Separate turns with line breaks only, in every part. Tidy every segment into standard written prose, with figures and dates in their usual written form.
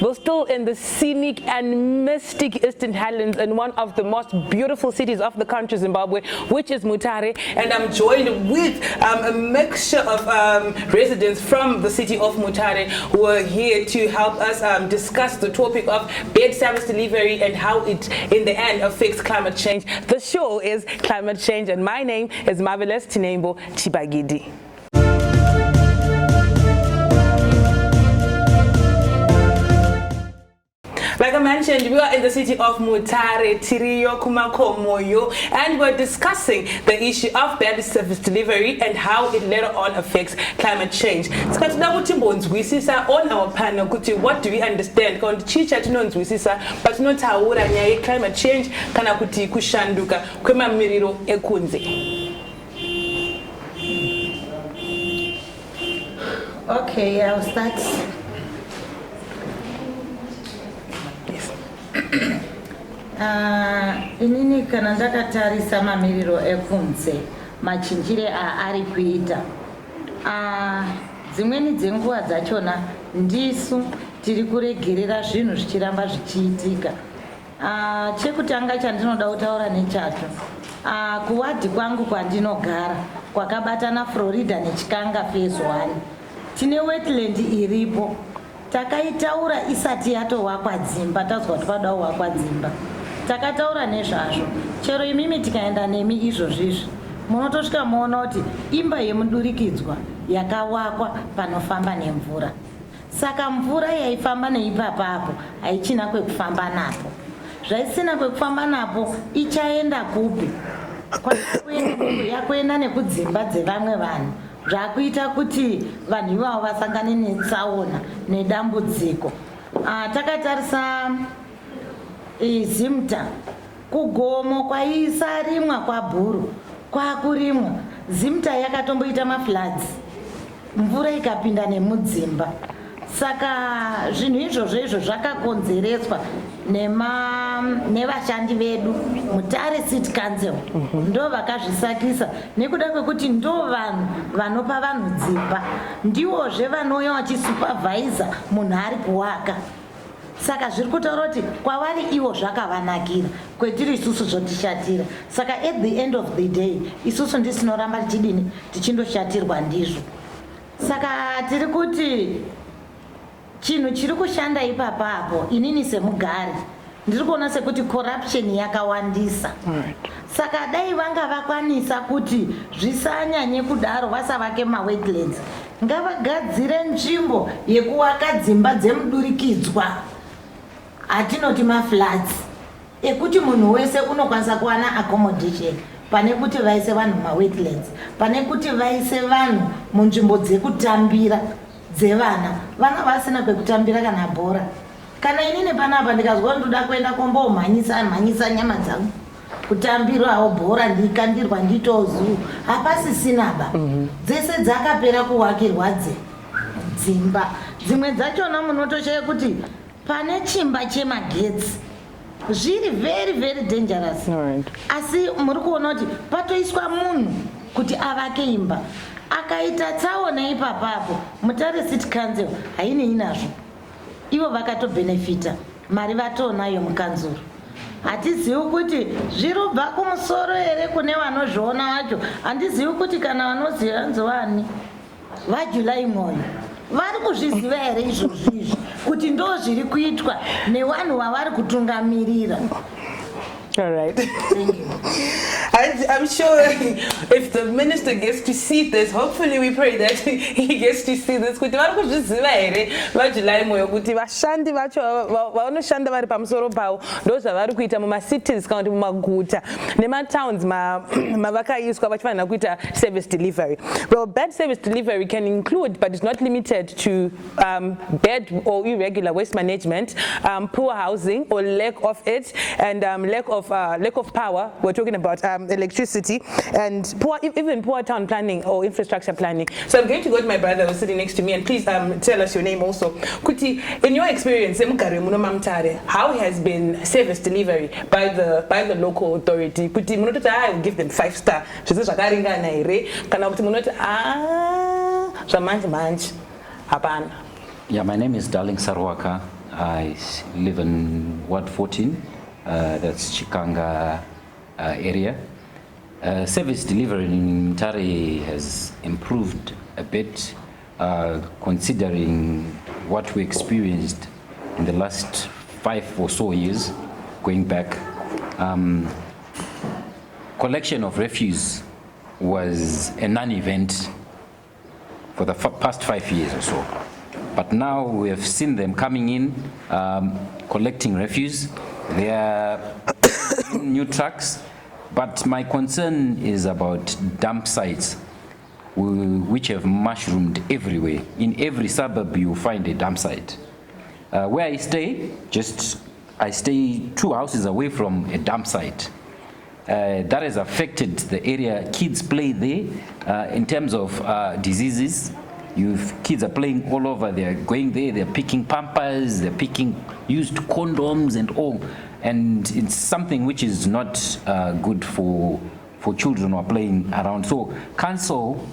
We're still in the scenic and mystic Eastern Highlands in one of the most beautiful cities of the country, Zimbabwe, which is Mutare, and I'm joined with a mixture of residents from the city of Mutare who are here to help us discuss the topic of bed service delivery and how it in the end affects climate change. The show is Climate Change, and my name is Marvelous Tinembo Chibagidi. Like I mentioned, we are in the city of Mutare, Tiriyo, Kumakomoyo, and we're discussing the issue of bed service delivery and how it later on affects climate change. What do we understand? But not how climate change kana kuti kushanduka kwema miriro ekunze.
Okay, I'll start. Inini kana ndakatarisa mamiriro ekunze machinjire ari kuita dzimweni dzenguva dzachona ndisu tiri kuregerera zvinhu zvichiramba zvichiitika. Chekutanga chandinoda kutaura nechacho, kuwadhi kwangu kwandinogara kwakabatana Florida neChipinge phase 1 tine wetland iripo. Takaitaura isati yatowakwa dzimba, tazwa kuti padawo wakwa dzimba, takataura nezvazvo. Chero imimi tikaenda nemi izvozvizvi munotosvika muona kuti imba yemudurikidzwa yakawakwa panofamba nemvura. Saka mvura yaifamba neipapapo haichina kwekufamba napo. Zvaisina kwekufamba napo ichaenda kupi? Yakuenda nekudzimba dzevamwe vanhu, zvakuita kuti vanhu ivavo vasangane netsaona nedambudziko. Takatarisa Zimta, kugomo kwaisarimwa kwaBhuru kwakurimwa. Zimta yakatomboita mafloods, mvura ikapinda nemudzimba. Saka zvinhu izvozvo zvakakonzereswa nevashandi vedu Mutare City Council. Ndo vakazvisakisa nekuda kwekuti ndo vanhu vanopa vanhu dzimba, ndivozve vanouya vachisupervisa munhu ari kuwaka. Saka zviri kutaura kuti kwavari ivo zvakavanakira, kwetiri isusu zvotishatira. Saka at the end of the day isusu ndisinoramba tichidini tichindoshatirwa ndizvo. Saka tiri kuti chinhu chiri kushanda ipapapo, inini semugari ndiri kuona sekuti corruption yakawandisa. Saka dai vanga vakwanisa kuti zvisanyanye kudaro vasavake mawetlands, ngavagadzire nzvimbo yekuwaka dzimba dzemudurikidzwa atinoti mafloods, ekuti munhu wese unokwanisa kuwana accommodation, pane kuti vaise vanhu mawetlands, pane kuti vaise vanhu munzvimbo dzekutambira dzevana. Vana vasina kwekutambira kana bhora. Kana inini panapa ndikazwa ndoda kuenda kombomhanyisa nyama dzangu kutambirawo bhora ndikandirwa nditozu, hapasisinaba. Dzese dzakapera kuwakirwa dzimba. Dzimwe dzachona munotoshaya kuti pane chimba chemagetsi, zviri very very dangerous. Asi muri kuona kuti patoiswa munhu kuti avake imba, akaita tsaona ipapapo Mutare City Council haine inazvo, ivo vakatobenefita, mari vatonayo mukanzuro. Hatizivi kuti zvirobva kumusoro here kune vanozviona vacho. Handizivi kuti kana vanoziva nzovani vaJuly mwoyo vari kuzviziva here izvozvizvi kuti ndo zviri kuitwa nevanhu vavari kutungamirira.
All right.
Thank you.
I'm sure if the minister gets to see this, hopefully we pray that he gets to see this. Kuti vari kuzviziva here vaJuly mwoyo kuti vashandi vacho vanoshanda vari pamusoro pavo ndo zvavari kuita mumacities kana kuti mumaguta nematowns mavakaiswa vachifanira kuita service delivery. Well, bed service delivery can include, but it's not limited to, bed or irregular waste management, poor housing or lack of it, and lack of power. We're talking about electricity and even poor town planning or infrastructure planning. So I'm going to go to my brother who's sitting next to me, and please tell us your name also. Kuti, in your experience, how has been service delivery by the local authority? Kuti, I will give them 5-star.
Yeah, my name is Darling Sarwaka. I live in Ward 14, that's Chipinge area. Service delivery in Mutare has improved a bit, considering what we experienced in the last 5 or so years, going back. Collection of refuse was a non-event for the past 5 years or so. But now we have seen them coming in, collecting refuse. There are new trucks, but my concern is about dump sites, which have mushroomed everywhere. In every suburb, you find a dump site. Where I stay, I stay 2 houses away from a dump site. That has affected the area. Kids play there in terms of diseases. Kids are playing all over. They're going there, they're picking pampers, they're picking used condoms and all. And it's something which is not good for children who are playing around. So council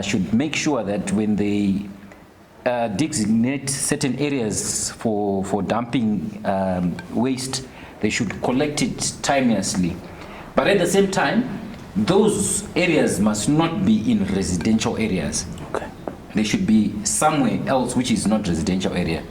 should make sure that when they designate certain areas for dumping waste, they should collect it timelessly. But at the same time, those areas must not be in residential areas. Okay. They should be somewhere else which is not residential area.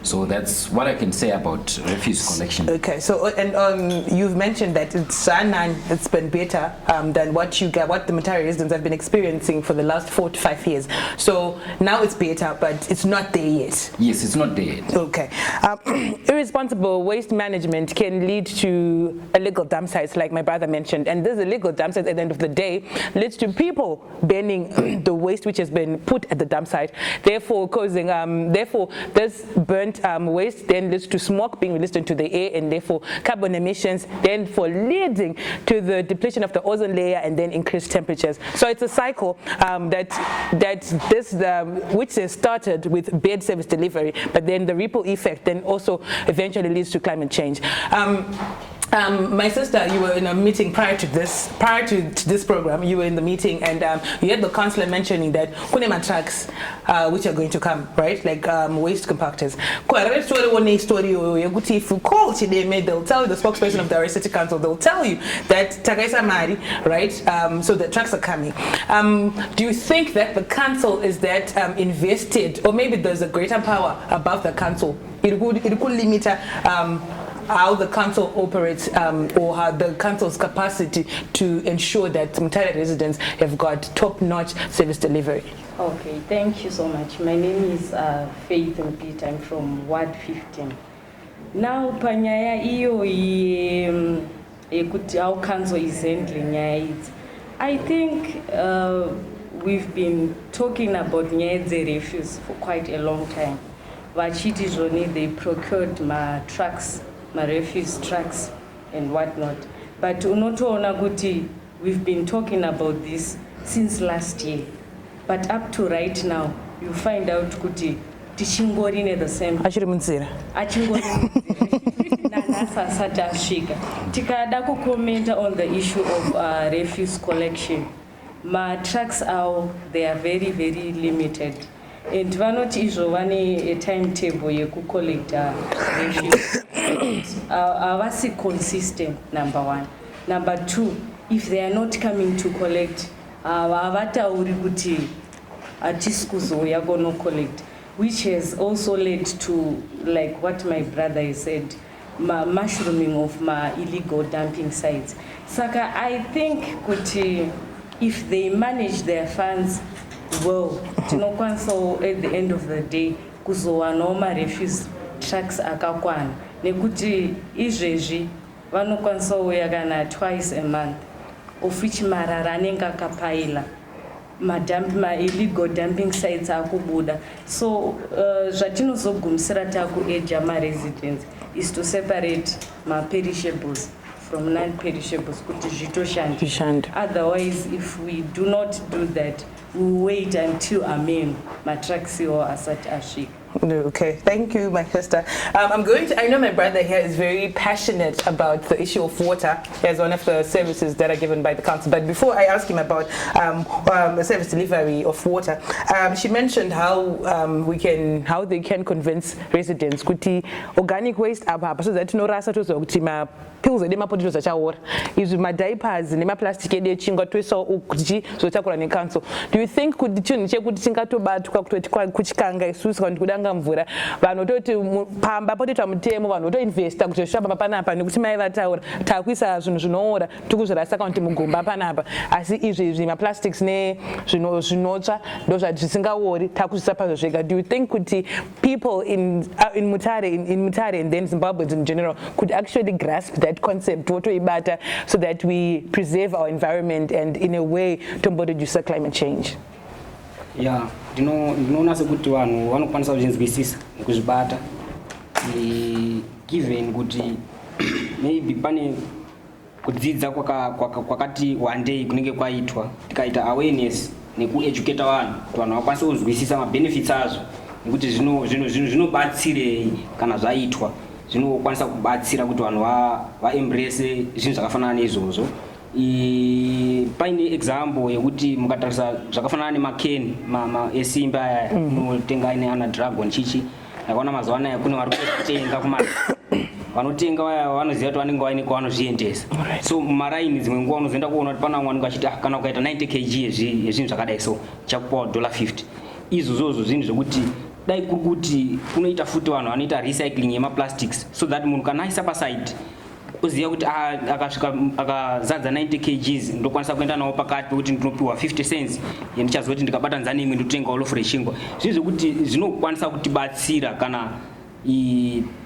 So that's what I can say about refuse collection.
Okay, so and you've mentioned that it's been better than what the Mutare residents have been experiencing for the last 4 to 5 years. So now it's better, but it's not there yet.
Yes, it's not there yet.
Okay. Irresponsible waste management can lead to illegal dump sites, like my brother mentioned, and these illegal dump sites at the end of the day leads to people burning the waste which has been put at the dump site, therefore causing this burnt waste then leads to smoke being released into the air, and therefore carbon emissions, then for leading to the depletion of the ozone layer and then increased temperatures. So it's a cycle which has started with bad service delivery, but then the ripple effect then also eventually leads to climate change. My sister, you were in a meeting prior to this program. You were in the meeting, and you had the councillor mentioning that kunema trucks which are going to come, right? Like waste compactors. If you call Chipinge, they'll tell you, the spokesperson of the City Council, they'll tell you that Takaisa Mari, right? So the trucks are coming. Do you think that the council is that invested, or maybe there's a greater power above the council? It could limit how the council operates, or how the council's capacity to ensure that Mutare residents have got top-notch service delivery.
Okay, thank you so much. My name is Faith Mpita. I'm from Ward 15. Now, panyaya iyo how council is handling it. I think we've been talking about the refuse for quite a long time. Vachiti they procured my trucks, my refuse trucks and whatnot. But unotoona kuti we've been talking about this since last year. But up to right now, you find out kuti tichingorine the same.
Achiri munzira.
Achingorine nanasasati asvika. Tikada kukomenta on the issue of refuse collection. My trucks they are very, very limited. And vanoti izvo vane a timetable yeku collect refuse. Avasi consistent, number one. Number two, if they are not coming to collect, avatauri kuti atiskuzoya gono collect, which has also led to, like what my brother has said, mushrooming of my illegal dumping sites. Saka, I think kuti if they manage their funds well, so at the end of the day, kuzowanoma refuse trucks akakwana. Nekuti izvezvi vanokwanisa uya kana twice a month, of which marara anenge akapaila illegal dumping sites akubuda. So zvatinozogumisira takuedja residents is to separate perishables from non-perishables kuti zvitoshanda. Otherwise, if we do not do that, we wait until trucks asati asvika.
Okay, thank you, my sister. I know my brother here is very passionate about the issue of water as one of the services that are given by the council. But before I ask him about the service delivery of water, she mentioned how they can convince residents kuti organic waste apa so that no rasa to kuti ma pills ede mapotito zachaora izvi ma diapers ne ma plastic ede chingwa twesa kuti zotakura ne council. Do you think kuti chinhu chekuti chingatobatwa kutoti kuchikanga isusu kana kudanga mvura vanhu toti pamba potitwa mutemo vanhu to investa kuti zvishamba panapa nekuti mai vataura takuisa zvinhu zvinoora tikuzvirasa kana kuti mugomba panapa asi izvi ma plastics ne zvinotsva ndo zvisingaori takuzvisa pazvo zvega. Do you think kuti people in Mutare and then Zimbabweans in general could actually grasp that concept votoibata so that we preserve our environment and in a way tomboreduce climate change?
Yeah, ndinoona sekuti vanhu vanokwanisa kuzvinzwisisa nekuzvibata given kuti maybe pane kudzidza kwakati wandei kunenge kwaitwa tikaita awareness nekueducate vanhu kuti vanhu vakwanise kuzwisisa mabenefits azvo nekuti zvinobatsirei kana zvaitwa zvinokwanisa kubatsira kuti vanhu vaembrace zvinhu zvakafanana neizvozvo. Paine example yekuti mukatarisa zvakafanana nemakeni esimba aya unotenga ine ana dragon chichi yakaona mazuva anaya kune vari kutenga vanotenga vaya vanoziva kuti vanenge vaine kwavanozviendesa. So mumaraini dzimwe nguva unozoenda kuona kuti pana mwe anenge achiti kana ukaita 90 kg yezvinhu zvakadai so chakupawa $50. Izvozvo zvinhu zvokuti dai kuri kuti kunoita futi vanhu vanoita recycling yemaplastics so that munhu kana aisa paside uziva kuti akasvika akazadza 90 kg ndokwanisa kuenda nawo pakati pekuti ndinopiwa 50 cents yendichaziva kuti ndikabata nzani imwe ndotengawo lofu rechingwa. Zvinhu zvokuti zvinokwanisa kutibatsira kana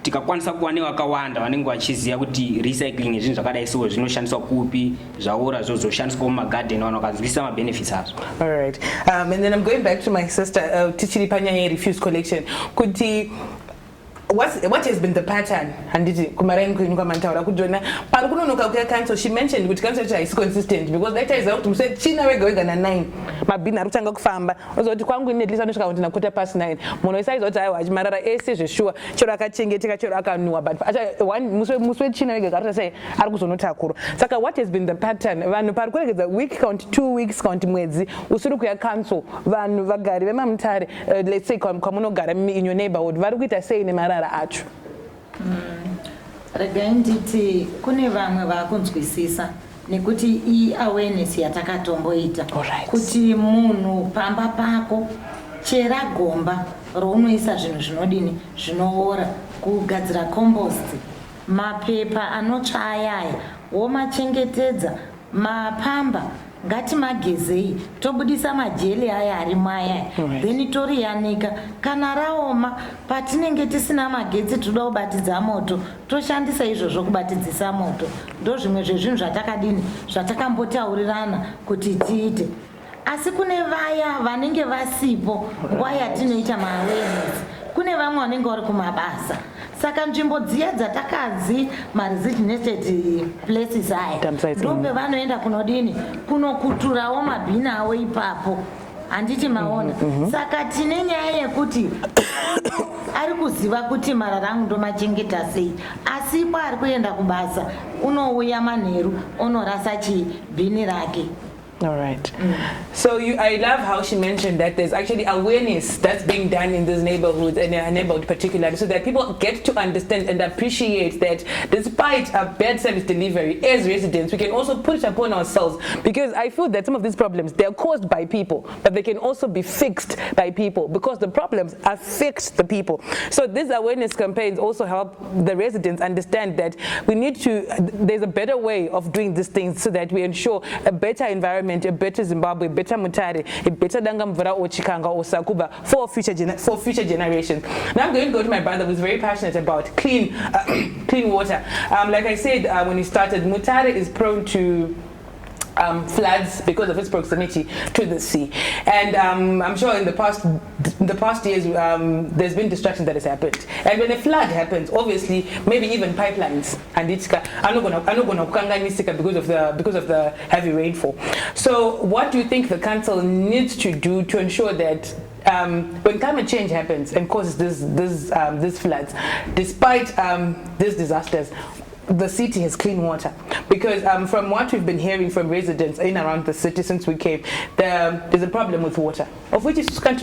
tikakwanisa kuva nevakawanda vanenge vachiziva kuti recycling zvinhu zvakadai so zvinoshandiswa kupi zvaora zvozoshandiswa mumagarden vanhu vakazwisisa mabenefits azvo.
All right. And then I'm going back to my sister tichiri panyaya refuse collection kuti what has been the pattern handiti kumaraini kwenyu kwamantaura kujona pari kunonoka kuya council. She mentioned kuti council is consistent because that is kuti muse china wega na 9 mabhini ari kutanga kufamba uzoti kwangu ine at least anosvika kuti na 9:15 munhu isaizo kuti aiwa achimarara ese zveshuwa chero akachengeteka chero akanuwa but muswe china wega karita sei ari kuzonotakura. Saka what has been the pattern vanhu pari kuregedza week count 2 weeks count mwedzi usiri kuya council vanhu vagari vemamutare let's say kwamunogara in your neighborhood vari kuita sei nemarara acho?
Regai nditi kune vamwe vakunzwisisa nekuti iyi awareness yatakatomboita kuti munhu pamba pako chera gomba rounoisa zvinhu zvinodini zvinoora kugadzira compost mapepa anotsva ayaya womachengetedza mapamba ngatimagezei tobudisa majeli aya arimo ayaya then toriyanika kana raoma patinenge tisina magetsi toda kubatidza moto toshandisa izvozvo kubatidzisa moto. Ndo zvimwe zvezvinhu zvatakadini zvatakambotaurirana kuti tiite. Asi kune vaya vanenge vasipo nguva yatinoita maawareness kune vamwe vanenge vari kumabasa saka nzvimbo dziya dzatakazi maresignated places aya ndope vanoenda kunodini kunokuturawo mabhini avo ipapo handiti maona. Saka tine nyaya yekuti ari kuziva kuti marara angu ndomachengeta sei asi ipo ari kuenda kubasa unouya manheru onorasa chibhini rake.
All right. So I love how she mentioned that there's actually awareness that's being done in these neighborhoods and her neighborhood particularly so that people get to understand and appreciate that despite a bad service delivery as residents, we can also put it upon ourselves because I feel that some of these problems, they're caused by people, but they can also be fixed by people because the problems affect the people. So these awareness campaigns also help the residents understand that we need to, there's a better way of doing these things so that we ensure a better environment, a better Zimbabwe, better Mutare, a better Dangamvura or Chikanga or Sakuba for future generations. Now I'm going to go to my brother who's very passionate about clean water. Like I said when he started, Mutare is prone to floods because of its proximity to the sea, and I'm sure in the past years there's been destruction that has happened. And when a flood happens, obviously maybe even pipelines and it's are not gonna because of the heavy rainfall. So what do you think the council needs to do to ensure that when climate change happens and causes this floods, despite these disasters, the city has clean water, because from what we've been hearing from residents in around the city since we came, there's a problem with water, of which is because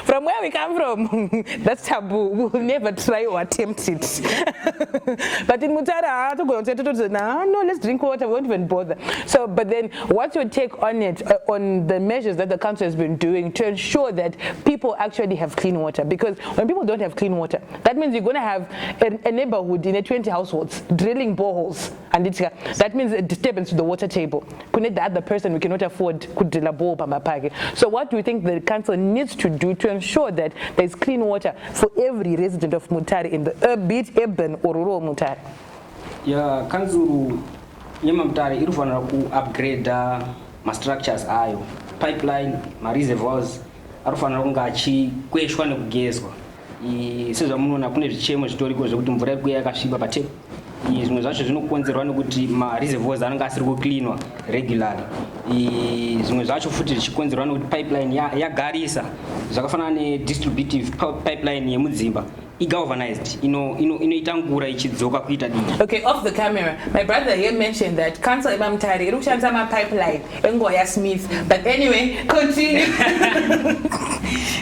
from where we come from, that's taboo. We'll never try or attempt it. But in Mutare, no, let's drink water, we won't even bother. So, but then what's your take on it, on the measures that the council has been doing to ensure that people actually have clean water? Because when people don't have clean water, that means you're going to have a neighborhood in 20 households drilling boreholes, and that means a disturbance to the water table. The other person we cannot afford could drill a bore. So what do you think the council needs to do to ensure that there's clean water for every resident of Mutare, in the be it urban or rural Mutare?
Yeah, council yema Mutare inofanira ku upgrade ma structures ayo, pipeline, ma reservoirs anofanira kunge achikweshwa nekugezwa. Sezvamunoona kune zvichemo zvitoriko zvekuti mvura iri kuuya yakasviba patepu. Zvimwe zvacho zvinokonzerwa nekuti ma reservoirs anenge asiri kucleanwa regularly. Zvimwe zvacho futi zvichikonzerwa nekuti pipeline yagarisa, zvakafanana nedistributive pipeline yemudzimba galvanized, inoita ngura ichidzoka kuita dini.
Okay, off the camera, my brother here mentioned that council Mutare irukushandisa ma pipeline engoya Smith, but anyway, continue.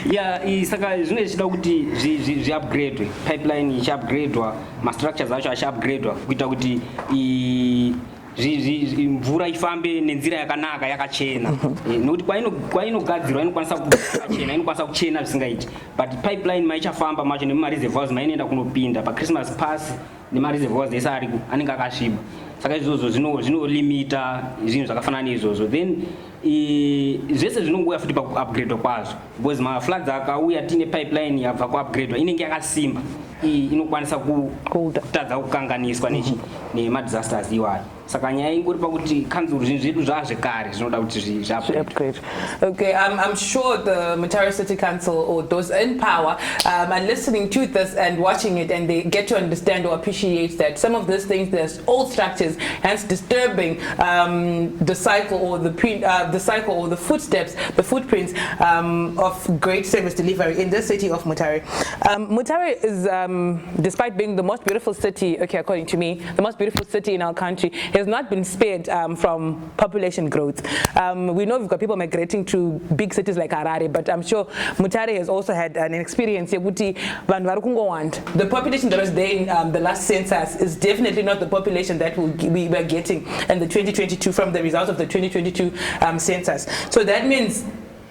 Yeah, saka zvine zvichida kuti zviupgradewe, pipeline ichiupgradewa, ma structures acho achiupgradewa kuita kuti mvura ifambe nenzira yakanaka yakachena. Nokuti kwainogadzirwa inokwanisa kuchena, inokwanisa kuchena zvisingaiti, but pipeline maichafamba macho nemuma reservoirs mainoenda kunopinda pa Christmas pass nema reservoirs ese anenge akasviba. Saka izvozvo zvinolimita zvinhu zvakafanana neizvozvo. Then zvese zvinongoya futi pakuupgrade kwazvo, because ma floods akauya tine pipeline yabva kuupgrade inenge yakasimba, inokwanisa kutadza kukanganiswa nema disasters iwayo. Saka nyaya ingori pakuti council zvinhu zvedu zvazvekare zvinoda kuti
zviupgrade. Okay, I'm sure the Mutare City Council or those in power are listening to this and watching it, and they get to understand or appreciate that some of these things, there's old structures, hence disturbing the cycle or the footsteps, the footprints of great service delivery in the city of Mutare. Mutare is, despite being the most beautiful city, okay, according to me, the most beautiful city in our country, has not been spared from population growth. We know we've got people migrating to big cities like Harare, but I'm sure Mutare has also had an experience. The population that was there in the last census is definitely not the population that we were getting in the 2022 from the results of the 2022 census. So that means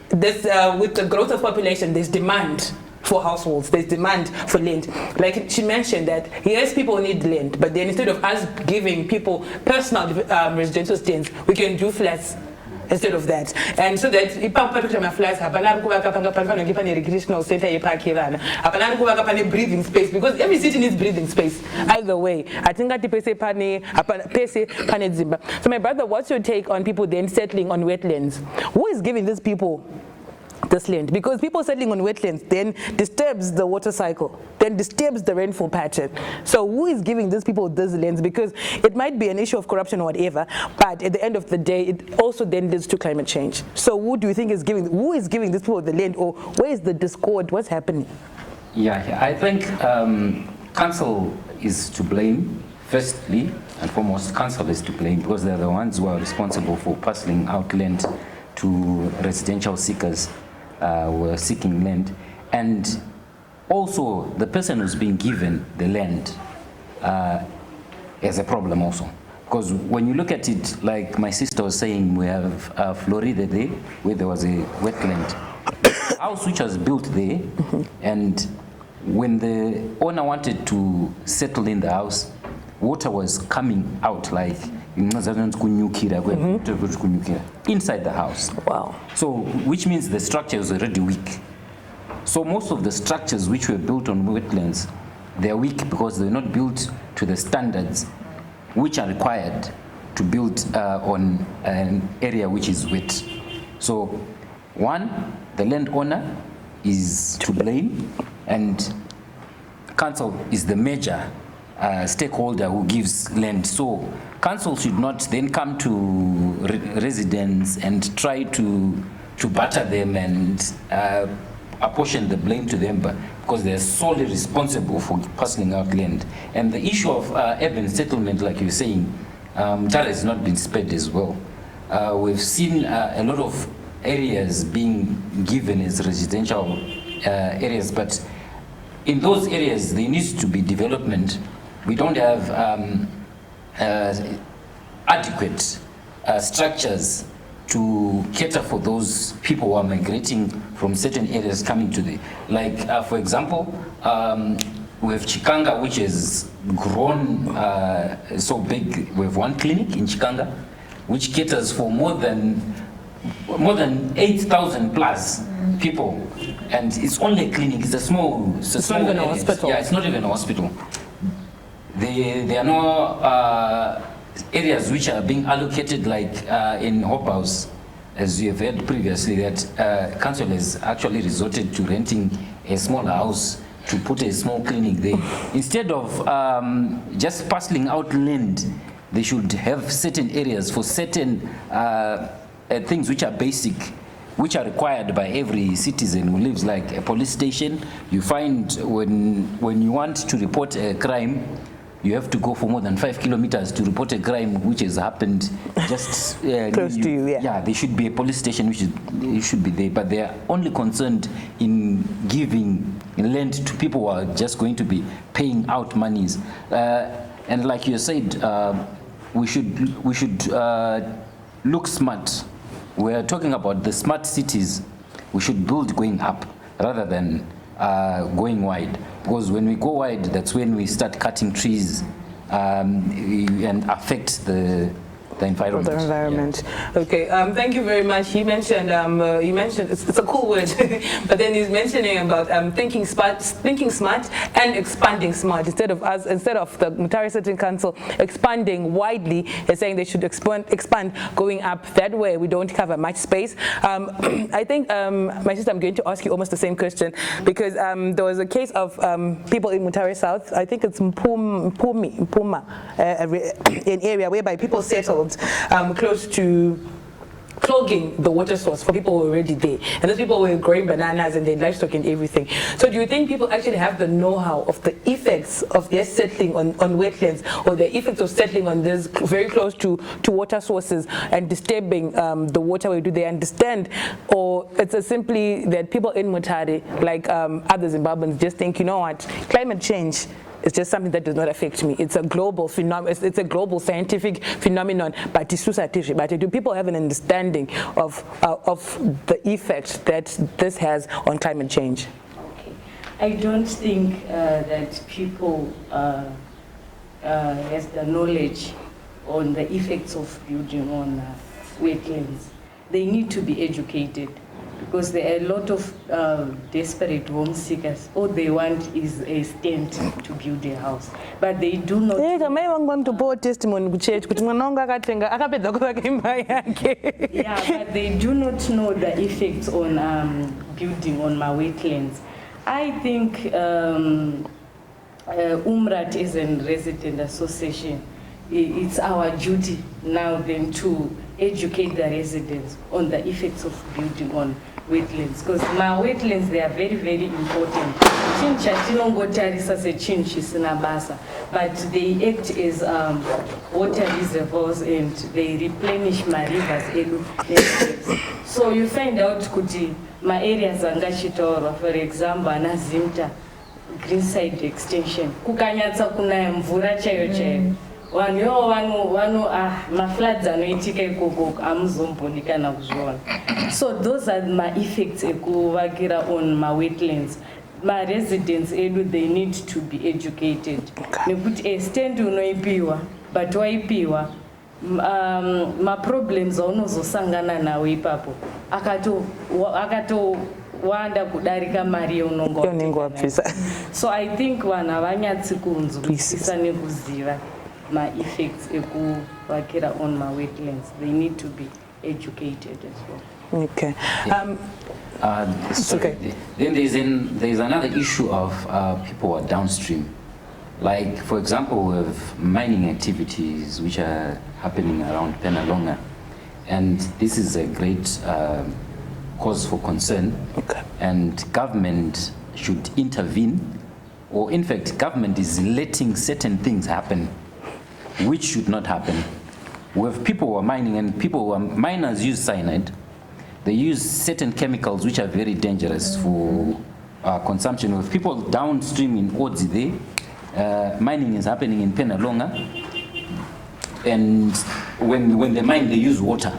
this, with the growth of population, there's demand for households, there's demand for land. Like she mentioned that yes, people need land, but then instead of us giving people personal residential stands, we can do flats instead of that. And so that recreational center, breathing space, because every city needs breathing space. Either way, I think that so my brother, what's your take on people then settling on wetlands? Who is giving these people this land? Because people settling on wetlands then disturbs the water cycle, then disturbs the rainfall pattern. So who is giving these people these lands? Because it might be an issue of corruption or whatever, but at the end of the day, it also then leads to climate change. So who do you think is giving these people the land, or where is the discord? What's happening?
Yeah, I think council is to blame. Firstly and foremost, council is to blame, because they're the ones who are responsible for parceling out land to residential seekers who are seeking land, and also the person who's being given the land has a problem also, because when you look at it, like my sister was saying, we have Florida there where there was a wetland house which was built there, and when the owner wanted to settle in the house, water was coming out like inside the house.
Wow.
So which means the structure is already weak. So most of the structures which were built on wetlands, they are weak because they're not built to the standards which are required to build on an area which is wet. So one, the landowner is to blame, and council is the major stakeholder who gives land. So council should not then come to residents and try to batter them and apportion the blame to them, but because they're solely responsible for parceling out land. And the issue of urban settlement, like you're saying, Mutare has not been spared as well. We've seen a lot of areas being given as residential areas, but in those areas there needs to be development. We don't have adequate structures to cater for those people who are migrating from certain areas coming to the, like for example, we have Chipinge, which has grown so big. We have one clinic in Chipinge, which caters for more than 8,000 plus people, and it's only a clinic. It's a small.
It's not even a hospital.
Yeah, it's not even a hospital. There are no areas which are being allocated, like in Hope House, as you have heard previously, that council has actually resorted to renting a small house to put a small clinic there. Instead of just parceling out land, they should have certain areas for certain things which are basic, which are required by every citizen who lives, like a police station. You find when you want to report a crime, you have to go for more than 5 kilometers to report a crime which has happened just
close to you.
Yeah, there should be a police station which should be there, but they are only concerned in giving land to people who are just going to be paying out monies. And like you said, we should look smart. We're talking about the smart cities. We should build going up rather than going wide, because when we go wide, that's when we start cutting trees and affect the environment.
The environment. Yeah. Okay. Thank you very much. You mentioned it's a cool word, but then he's mentioning about thinking smart, and expanding smart. Instead of the Mutare City Council expanding widely, they're saying they should expand going up. That way, we don't cover much space. I think, my sister, I'm going to ask you almost the same question, because there was a case of people in Mutare South. I think it's Mpuma, an area whereby people settled close to clogging the water source for people who were already there. And those people were growing bananas and their livestock and everything. So do you think people actually have the know-how of the effects of their settling on wetlands, or the effects of settling on this very close to water sources and disturbing the waterway? Do they understand? Or it's simply that people in Mutare, like other Zimbabweans, just think, you know what, climate change, it's just something that does not affect me. It's a global phenomenon. It's a global scientific phenomenon. But do people have an understanding of the effect that this has on climate change?
Okay. I don't think that people has the knowledge on the effects of building on wetlands. They need to be educated, because there are a lot of desperate home seekers. All they want is a stand to build a house, but they do not.
Yeah,
but they do not know the effects on building on my wetlands. I think UMRAT is a resident association. It's our duty now then to educate the residents on the effects of building on wetlands, because my wetlands, they are very, very important. But they act as water reservoirs, and they replenish my rivers. So you find out kuti my areas angachitoro, for example, Anazimta, Greenside extension, kukanyatsa kunaya mvura chayo chayo. Floods anoitika ikoko amuzombonikana kuzviona. So those are my effects ekuvakira on my wetlands. My residents edu, they need to be educated. Nekuti extend unoipiwa, but waipiwa ma problems aunozosangana nawo ipapo akato wanda kudarika mari unongopisa. So I think vanhu havanyatsi kunzwisisa nekuziva my effects on my wetlands. They need to be educated as well.
Okay.
Sorry.
Okay.
Then there's another issue of people who are downstream. Like, for example, with mining activities which are happening around Penalonga, and this is a great cause for concern, and government should intervene, or in fact, government is letting certain things happen which should not happen. With people who are mining, and people who are miners use cyanide, they use certain chemicals which are very dangerous for consumption. With people downstream in Odzi there, mining is happening in Penalonga, and when they mine, they use water.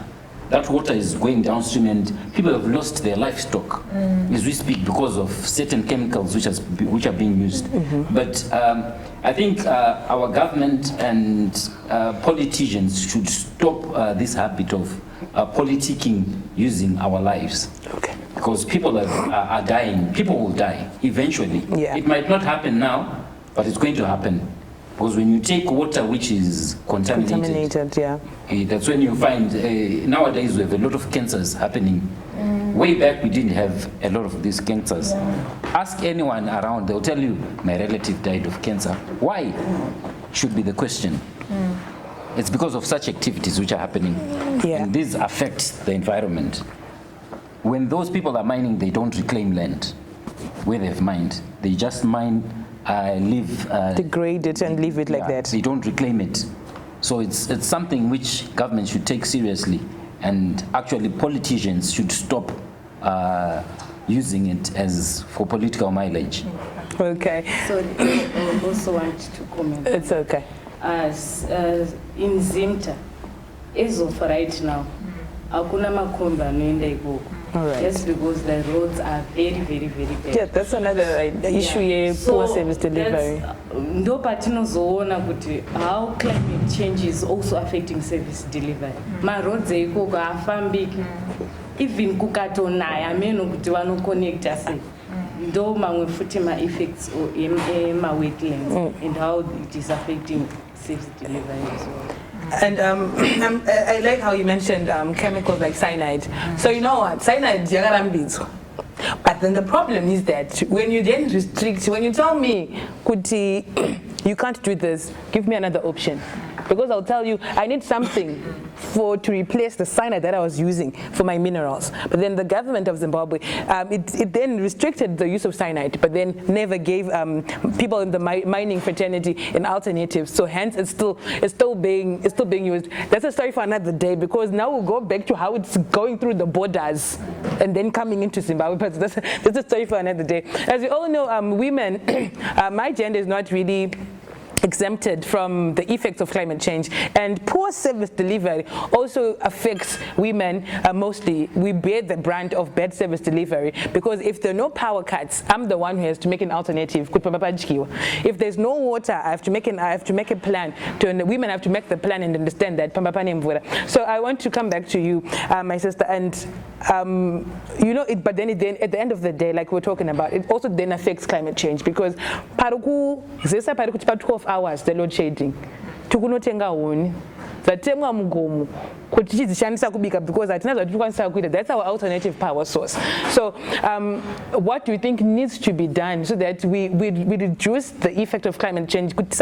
That water is going downstream, and people have lost their livestock as we speak because of certain chemicals which are being used. But I think our government and politicians should stop this habit of politicking using our lives. Because people are dying. People will die eventually. It might not happen now, but it's going to happen. Because when you take water which is contaminated, that's when you find, nowadays we have a lot of cancers happening. Way back we didn't have a lot of these cancers. Ask anyone around, they'll tell you, my relative died of cancer. Why? Should be the question. It's because of such activities which are happening. And these affect the environment. When those people are mining, they don't reclaim land where they've mined. They just mine,
degrade it and leave it like that.
They don't reclaim it. So it's something which government should take seriously, and actually politicians should stop using it as for political mileage.
Okay.
So I also want to comment.
It's okay.
As in Zimta, as of right now, hakuna makomba anoenda ikoko. Just because the roads are very, very, very bad.
Yeah, that's another issue here, poor service delivery.
Ndo patinozoona kuti how climate change is also affecting service delivery. Ma roads ikoko afambiki. Even kukatonaya meno kuti vanoconnecta sei. Ndo mamwe futi ma effects or ma wetlands and how it is affecting service delivery as well.
And I like how you mentioned chemicals like cyanide. So you know what, cyanide yakarambidzwa. But then the problem is that when you then restrict, when you tell me, Kuti, you can't do this, give me another option. Because I'll tell you, I need something to replace the cyanide that I was using for my minerals. But then the government of Zimbabwe, it then restricted the use of cyanide, but then never gave people in the mining fraternity an alternative. So hence, it's still being used. That's a story for another day, because now we'll go back to how it's going through the borders and then coming into Zimbabwe. But that's a story for another day. As we all know, women, my gender is not really exempted from the effects of climate change, and poor service delivery also affects women mostly. We bear the brunt of bad service delivery, because if there are no power cuts, I'm the one who has to make an alternative. If there's no water, I have to make a plan. Women have to make the plan and understand that. So I want to come back to you, my sister, and you know it. But then at the end of the day, like we're talking about, it also then affects climate change, because 12 hours the load shedding tukunotenga huni zatemwa mugomo kuti tichizishandisa kubika, because atina zvatikwanisa kuita. That's our alternative power source. So what do you think needs to be done so that we reduce the effect of climate change? Kuti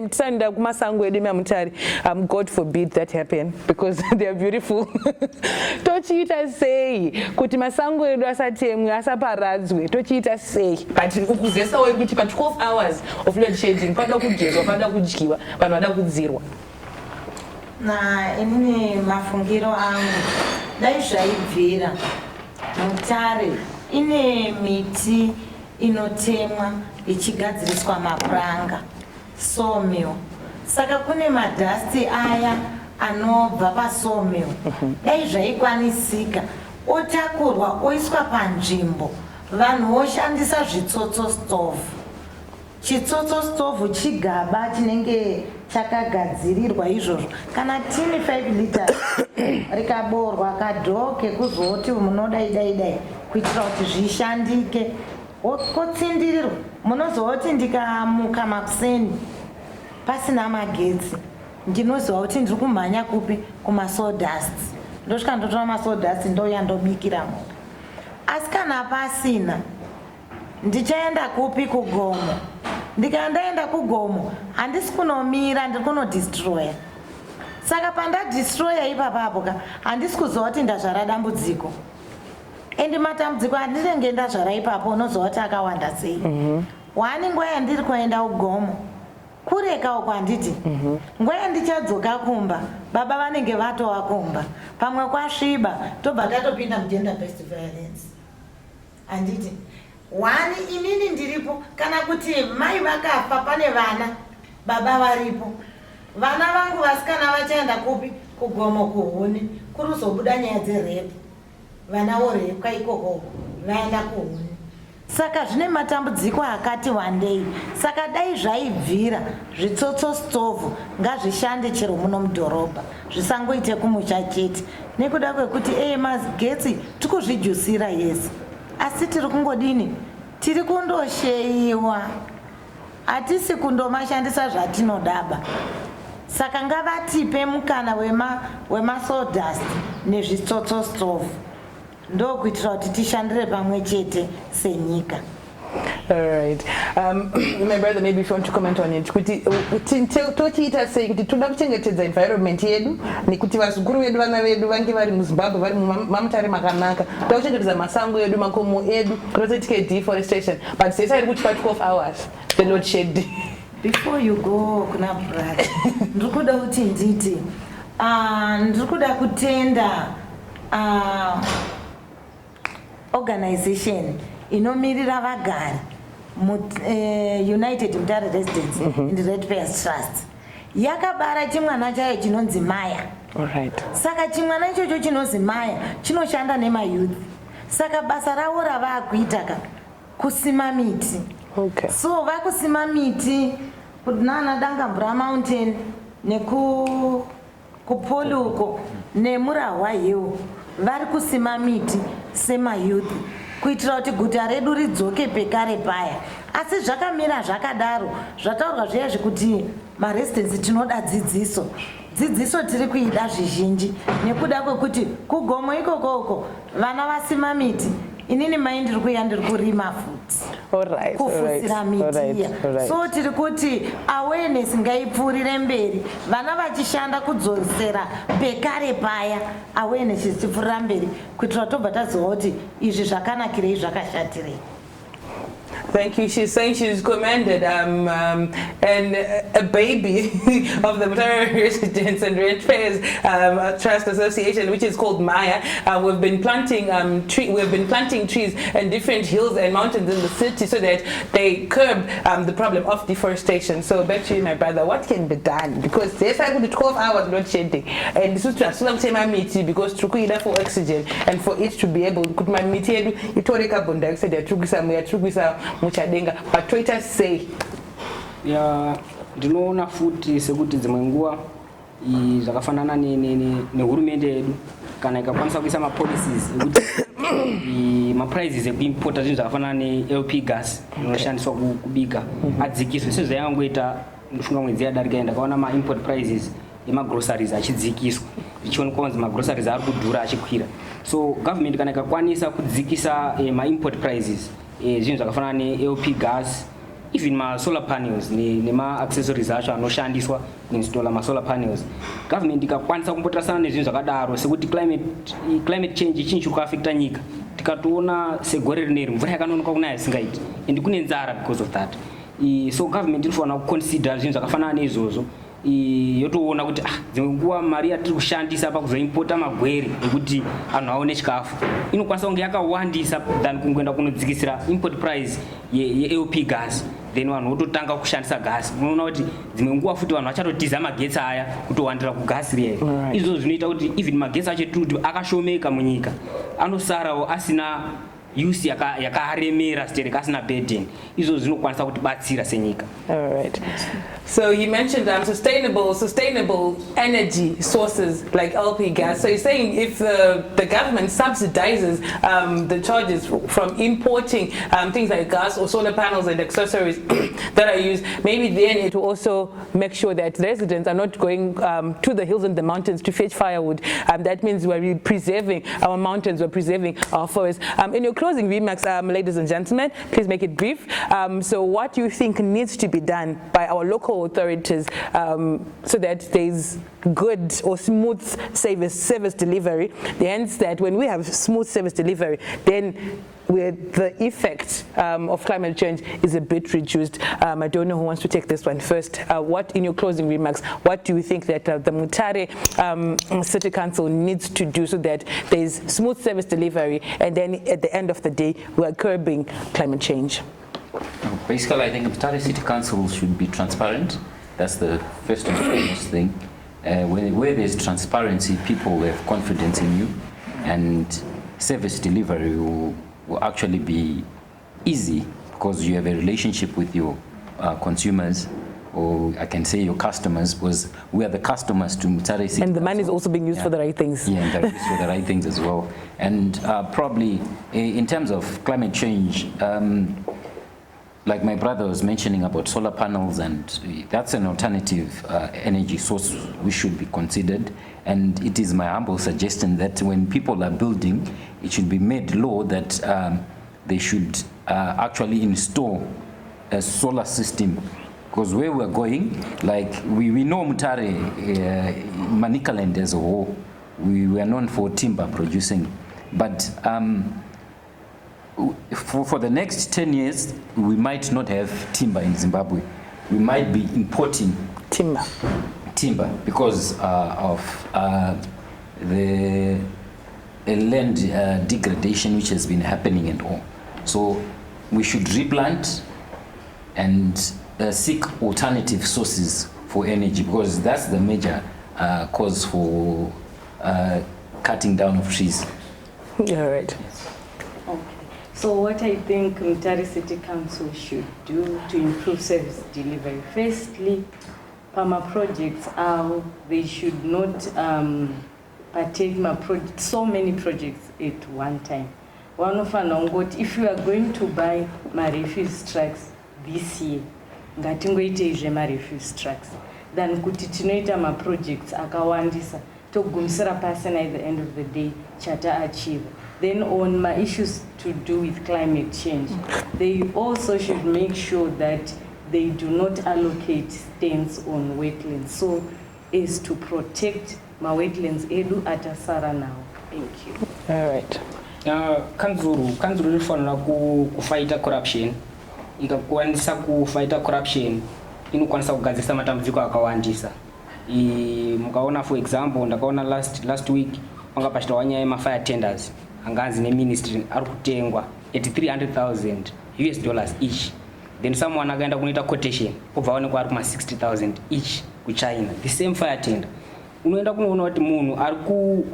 tisaenda kumasango edu Mutare, God forbid that happen, because they are beautiful. Tochiita sei kuti masango edu asatemwe, asaparadzwe, tochiita sei? But ukuzesa wekuti pa 12 hours of load shedding pada kugezwa, pada kudyiwa, vanhu vada kudzirwa.
Na inini mafungiro angu dai zvaibvira Mutare ine miti inotemwa ichigadziriswa mapuranga, sawmill. Saka kune madhasti aya anobva pasawmill. Dai zvaikwanisika otakurwa oiswa panzvimbo, vanhu voshandisa zvitsotso stove. Chitsotso stove chigaba chinenge chakagadzirirwa izvozvo, kana tini 5 liters rikaborwa kadhoke kuzoti munodai kuitira kuti zvishandike, kotsindirirwa. Munozoti ndikamuka makuseni pasina magetsi, ndinoziva kuti ndiri kumhanya kupi, kumasawdust. Ndosvika ndotora masawdust ndouya ndobikira moto. Asi kana pasina, ndichaenda kupi, kugomo. Ndikaenda kugomo handisi kunomira ndiri kunodestroya. Saka pandadestroya ipapapo handisi kuziva kuti ndazvara dambudziko. Endi matambudziko andinenge ndazvara ipapo unoziva kuti akawanda sei. Wani nguva yandiri kuenda kugomo kureka uko handiti. Nguva yandichadzoka kumba baba vanenge vatova kumba. Pamwe kwasviba tobva tatopinda mugender based violence. Handiti. Wani inini ndiripo kana kuti mai vakafa pane vana baba varipo. Vana vangu vasikana vachaenda kupi kugomo kuhuni kuruzobuda nyaya dzerepu. Vana vorepwa ikoko vaenda kuhuni. Saka zvine matambudziko akati wandei. Saka dai zvaibvira zvitsotso stovhu ngazvishande chero muno mudhorobha zvisangoite kumusha chete nekuda kwekuti magetsi tikuzvijusira yesi asi tiri kungodini tiri kundosheyiwa hatisi kundomashandisa zvatinodaba. Saka ngavatipe mukana wemasawdust nezvitsotso stovhu ndokuitira kuti tishandire pamwe chete senyika.
All right. My brother, maybe if you want to comment on it. Kuti tochiita sei kuti toda kuchengetedza environment yedu nekuti vazukuru vedu vana vedu vange vari muZimbabwe vari mumamutare makanaka. Toda kuchengetedza masango edu makomo edu kuti deforestation. But sesa iri kuti 12 hours the load shed.
Before you go kuna brother ndiri kuda kuti nditi ndiri kuda kutenda organization inomirira vagari United Mutare Residents and Ratepayers Trust yakabara chimwana chayo chinonzi Maya. Saka chimwana ichocho chinonzi Maya chinoshanda nemayouth. Saka basa ravo ravakuita kusima miti. So vakusima miti kunana Dangambura Mountain nekupoluko nemurahwa hill vari kusima miti semayouth kuitira kuti guta redu ridzoke pekare paya. Asi zvakamira zvakadaro zvataurwa zviya zvekuti maresidents tinoda dzidziso tiri kuida zvizhinji nekuda kwekuti kugomo ikoko vana vasima miti inini mai ndiri kuya ndiri kurima futi kufusira miti. So tiri kuti awareness ngaipfuurire mberi vana vachishanda kudzosera pekare paya awareness ichipfuurira mberi kuitira tobva taziva kuti izvi zvakanakirei zvakashatirei.
Thank you. She's saying she's commended and a baby of the Mutare Residents and Ratepayers Trust Association, which is called Maya. We've been planting trees in different hills and mountains in the city so that they curb the problem of deforestation. So back to you, my brother, what can be done? Because there's like 12 hours load shedding, and this is transform my meat because trukuida for oxygen and for it to be able to put my meat here, itore carbon dioxide, trukisa muchadenga patoita sei.
Ndinoona futi sekuti dzimwe nguva zvakafanana nehurumende yedu kana ikakwanisa kuisa mapolicies ekuti maprizes ekuimporta zvinhu zvakafanana neLP gas inoshandiswa kubika adzikiswe sezvayangoita ndofunga mwedzi yadarika ndakaona maimport prices emagroceries achidzikiswa zvichionekwa kunzi magroceries ari kudhura achikwira. So government kana ikakwanisa kudzikisa maimport prices zvinhu zvakafanana neLP gas even solar panels nema-accessories acho anoshandiswa kuinstalla masolar panels, government ikakwanisa kumbotasana nezvinhu zvakadaro sekuti climate change chinhu chiri kuafecta nyika. Tikatoona segore rineri mvura yakanonoka kunaya isingaiti and kune nzara because of that. So government inofanira kuconsider zvinhu zvakafanana neizvozvo yotoona kuti dzimwe nguva mari yatiri kushandisa pakuzoimpota magwere ekuti anhu aone chikafu inokwanisa kunge yakawandisa than kungoenda kunodzikisira import price yeLP gas then vanhu vototanga kushandisa gasi. Unoona kuti dzimwe nguva futi vanhu vachatotiza magetsi aya kutowandira kugasi riya. Izvo zvinoita kuti even magetsi acho kuti akashomeka munyika anosarawo asina use yakaremera stereka asina burden. Izvo zvinokwanisa kutibatsira senyika.
All right. So you mentioned sustainable energy sources like LP gas. So you're saying if the government subsidizes the charges from importing things like gas or solar panels and accessories that are used, maybe then it will also make sure that residents are not going to the hills and the mountains to fetch firewood. That means we're preserving our mountains, we're preserving our forests. In your closing remarks, ladies and gentlemen, please make it brief. So what do you think needs to be done by our local authorities so that there's good or smooth service delivery? The hence that when we have smooth service delivery, then the effect of climate change is a bit reduced. I don't know who wants to take this one first. What, in your closing remarks, what do you think that the Mutare City Council needs to do so that there is smooth service delivery, and then at the end of the day, we're curbing climate change?
Basically, I think Mutare City Council should be transparent. That's the first and foremost thing. Where there's transparency, people have confidence in you, and service delivery will actually be easy because you have a relationship with your consumers, or I can say your customers, because we are the customers to Mutare City.
And the money is also being used for the right things.
Yeah, and that is for the right things as well. And probably in terms of climate change, like my brother was mentioning about solar panels, and that's an alternative energy source we should be considered. And it is my humble suggestion that when people are building, it should be made law that they should actually install a solar system. Because where we're going, like we know Mutare, Manicaland as a whole, we are known for timber producing. But for the next 10 years, we might not have timber in Zimbabwe. We might be importing timber because of the land degradation which has been happening and all. So we should replant and seek alternative sources for energy, because that's the major cause for cutting down of trees.
Yeah, right.
Okay. So what I think Mutare City Council should do to improve service delivery, firstly, Pama projects are, they should not partake so many projects at one time. One of anongot, if you are going to buy my refuse trucks this year, ngatingoite zvema refuse trucks, then kuti tinoita ma projects akawandisa togumisira pasina at the end of the day chata achieve. Then on my issues to do with climate change, they also should make sure that they do not allocate stands on wetlands, so as to protect my wetlands edu atasara now. Thank you.
All right.
Kanzuru inofanira kufighta corruption. Ikakwanisa kufighta corruption, inokwanisa kugadzirisa matambudziko akawandisa. Mukaona for example, ndakaona last week panga pachitawa nyaya yema-fire tenders, anganzi neministry ari kutengwa at $300,000 each. Then someone akaenda kunoita quotation, obva aonekwa ari kuma $60,000 each kuChina. The same fire tender. Unoenda kunoona kuti munhu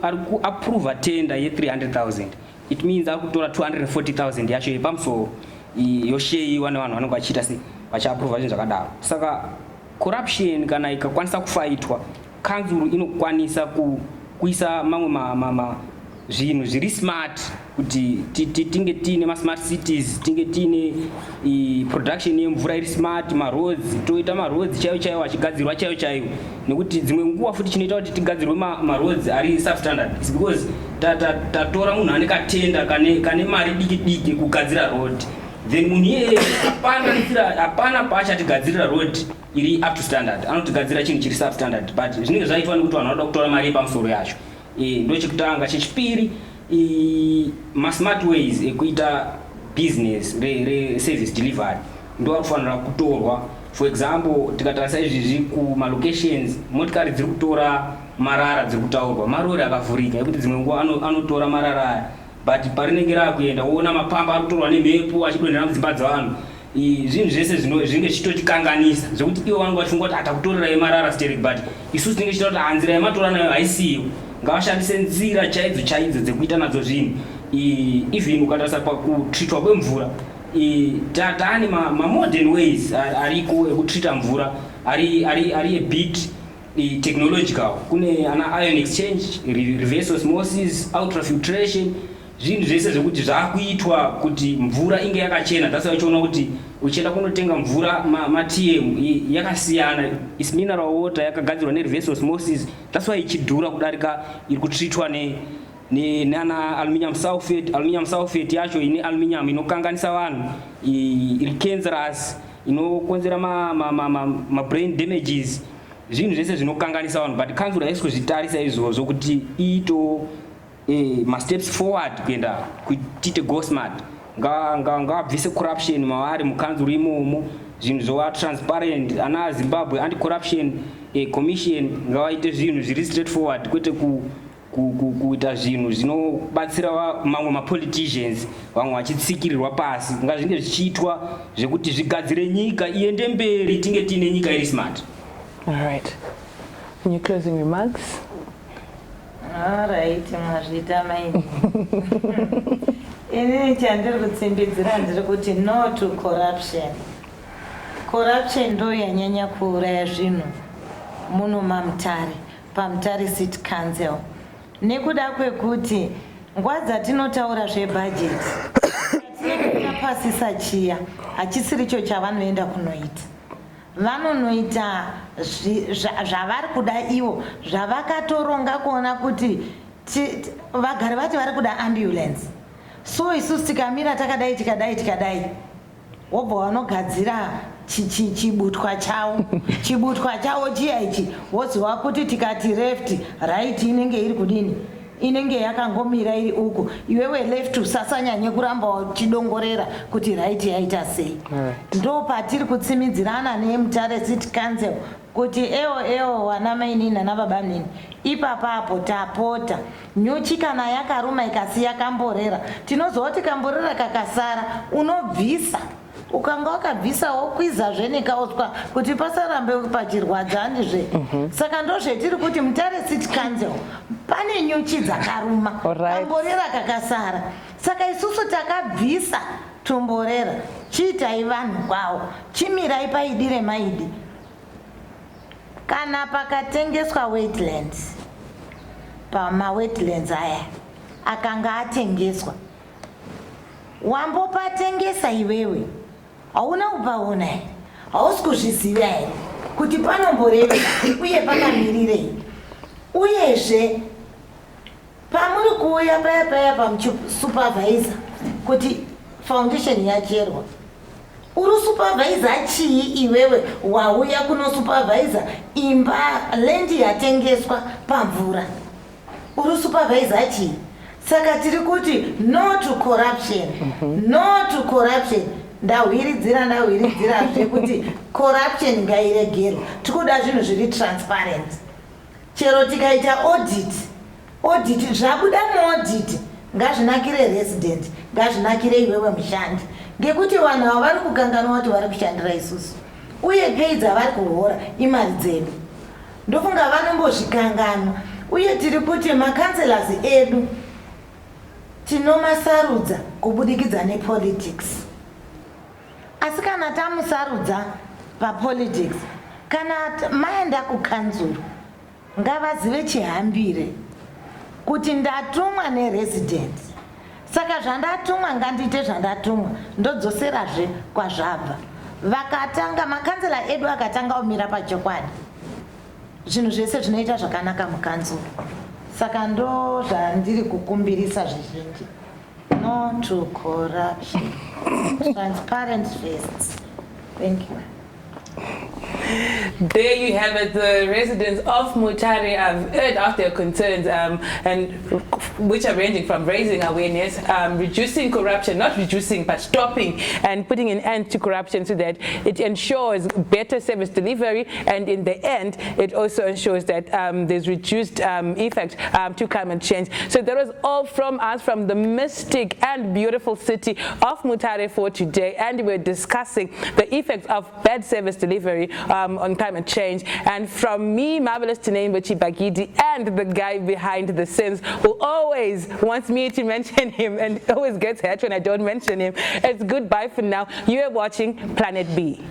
ari kuapprove tender ye $300,000. It means ari kutora $240,000 yacho yepamusoro yosheyiwa nevanhu vanenge vachiita sei vachiapprova zvinhu zvakadaro. Saka corruption kana ikakwanisa kufaitwa, kanzuru inokwanisa kuisa mamwe zvinhu zviri smart kuti tinge tiine ma-smart cities, tinge tiine production yemvura iri smart, ma-roads, toita ma-roads chaiwo achigadzirwa chaiwo, nekuti dzimwe nguva futi chinoita kuti tigadzirwe ma-roads ari substandard. It's because tatora munhu ane katenda kane mari diki kugadzira road, then munhu iyeye hapana paachatigadzirira road iri up to standard, anotigadzira chinhu chiri substandard. But zvinenge zvaitwa nekuti vanhu vanoda kutora mari yepamusoro yacho. Ndochekutanga. Chechipiri, ma-smart ways ekuita business service delivery ndo anofanira kutorwa. For example, tikatarisa izvizvi kuma-locations, motikari dziri kutora marara dziri kutaurwa, marori akavhurika ekuti dzimwe nguva anotora marara aya, but parinenge rakuenda woona mapamba ari kutorwa nemhepo achidonhera mudzimba dzavanhu. Zvinhu zvese zvinenge zvichitotikanganisa zvokuti ivo vanenge vachifunga kuti atakutorerai marara stereki, but isusu tinenge tichita kuti nzira yematora nayo haisiyo, ngavashandise nzira chaidzo dzekuita nadzo zvinhu. Even ukatarisa pakutreatwa kwemvura, taane ma-modern ways ariko ekutreata mvura ari a bit technological. Kune ana ion exchange, reverse osmosis, ultrafiltration, zvinhu zvese zvekuti zvakuitwa kuti mvura inge yakachena. That's why uchiona kuti uchienda kunotenga mvura ma-TM yakasiyana, is mineral water yakagadzirwa ne-reverse osmosis. That's why ichidhura kudarika iri kutreatwa nana aluminium sulfate yacho ine aluminium inokanganisa vanhu iri cancerous inokonzera ma brain damages zvinhu zvese zvinokanganisa vanhu but council haisi kuzvitarisa izvozvo kuti ito ma steps forward kuenda kuitite go smart ngavabvise corruption mavari mukanzuro imomo zvinhu zvova transparent ana Zimbabwe anti-corruption commission ngavaite zvinhu zviri straight forward kwete kuita zvinhu zvinobatsira mamwe mapoliticians vamwe vachitsikirirwa pasi ngazvinge zvichiitwa zvekuti zvigadzire nyika iende mberi tinge tiine nyika iri smart.
All right. Any closing remarks?
All right, mwazvita maini. Ini chandiri kutsimbidzira ndiri kuti no to corruption. Corruption ndo yanyanya kuuraya zvinhu muno maMutare, paMutare City Council. Nekuda kwekuti nguva dzatinotaura zvebudget, tinopasisa chiya, hachisiri icho chavanoenda kunoita. Vanonoita zvavari kuda ivo, zvavakatoronga kuona kuti vagare vati vari kuda ambulance. So isusu tikamira tikadai wobva vanogadzira chibutwa chavo chiya ichi woziva kuti tikati left right inenge iri kudini, inenge yakangomira iri uku, iwewe left usasanyanye kuramba uchidongorera kuti right yaita sei. Ndo patiri kutsimidzirana neMutare City Council kuti ewo wana mainini nana baba nini ipapapo tapota nyuchi kana yakaruma ikasiya kamborera, tinozoti kamborera kakasara unobvisa, ukanga wakabvisa wokwiza zvenekauswa kuti pasarambe pachirwadza handizve. Saka ndozvetiri kuti Mutare City Council pane nyuchi dzakaruma, kamborera kakasara, saka isusu takabvisa tumborera, chiitai vanhu kwavo, chimirai paidi remaidi. Kana pakatengeswa wetlands, pamawetlands aya akanga atengeswa, wambopatengesa iwewe hauna kupaona here, hausi kuzviziva here kuti panomborevei uye pakamirirei. Uyezve pamuri kuuya paya pamusupervisor kuti foundation yacherwa, uri supervisor chii iwewe wauya kuno supervisor imba lendi yatengeswa pamvura, uri supervisor chii? Saka tiri kuti no to corruption, no to corruption. Ndahwiridzira zvekuti corruption ngairegerwe. Tikuda zvinhu zviri transparent. Chero tikaita audit zvabuda muaudit ngazvinakire resident, ngazvinakire iwewe mushandi, ngekuti vanhu ava vari kukanganwa kuti vari kushandira isusu, uye pei dzavari kuhora imari dzedu. Ndofunga vanombozvikanganwa, uye tiri kuti makanselas edu tinomasarudza kubudikidza nepolitics. Asi kana tamusarudza papolitics, kana maenda kukanzuro ngavazive chihambire kuti ndatumwa neresident, saka zvandatumwa ngandiite zvandatumwa, ndodzoserazve kwazvabva. Vakatanga makansela edu akatanga kumira pachokwadi, zvinhu zvese zvinoita zvakanaka mukanzuro. Saka ndo zvandiri kukumbirisa zvizhinji. No to corruption. Transparent first. Thank you.
There you have it. The residents of Mutare have heard out their concerns, and which are ranging from raising awareness, reducing corruption, not reducing but stopping and putting an end to corruption so that it ensures better service delivery, and in the end it also ensures that there's reduced effect to climate change. So that was all from us from the mystic and beautiful city of Mutare for today, and we're discussing the effects of bad service delivery on climate change. And from me, Marvelous Tinembe Chibagidi, and the guy behind the scenes who always wants me to mention him and always gets hurt when I don't mention him, it's goodbye for now. You are watching Planet B.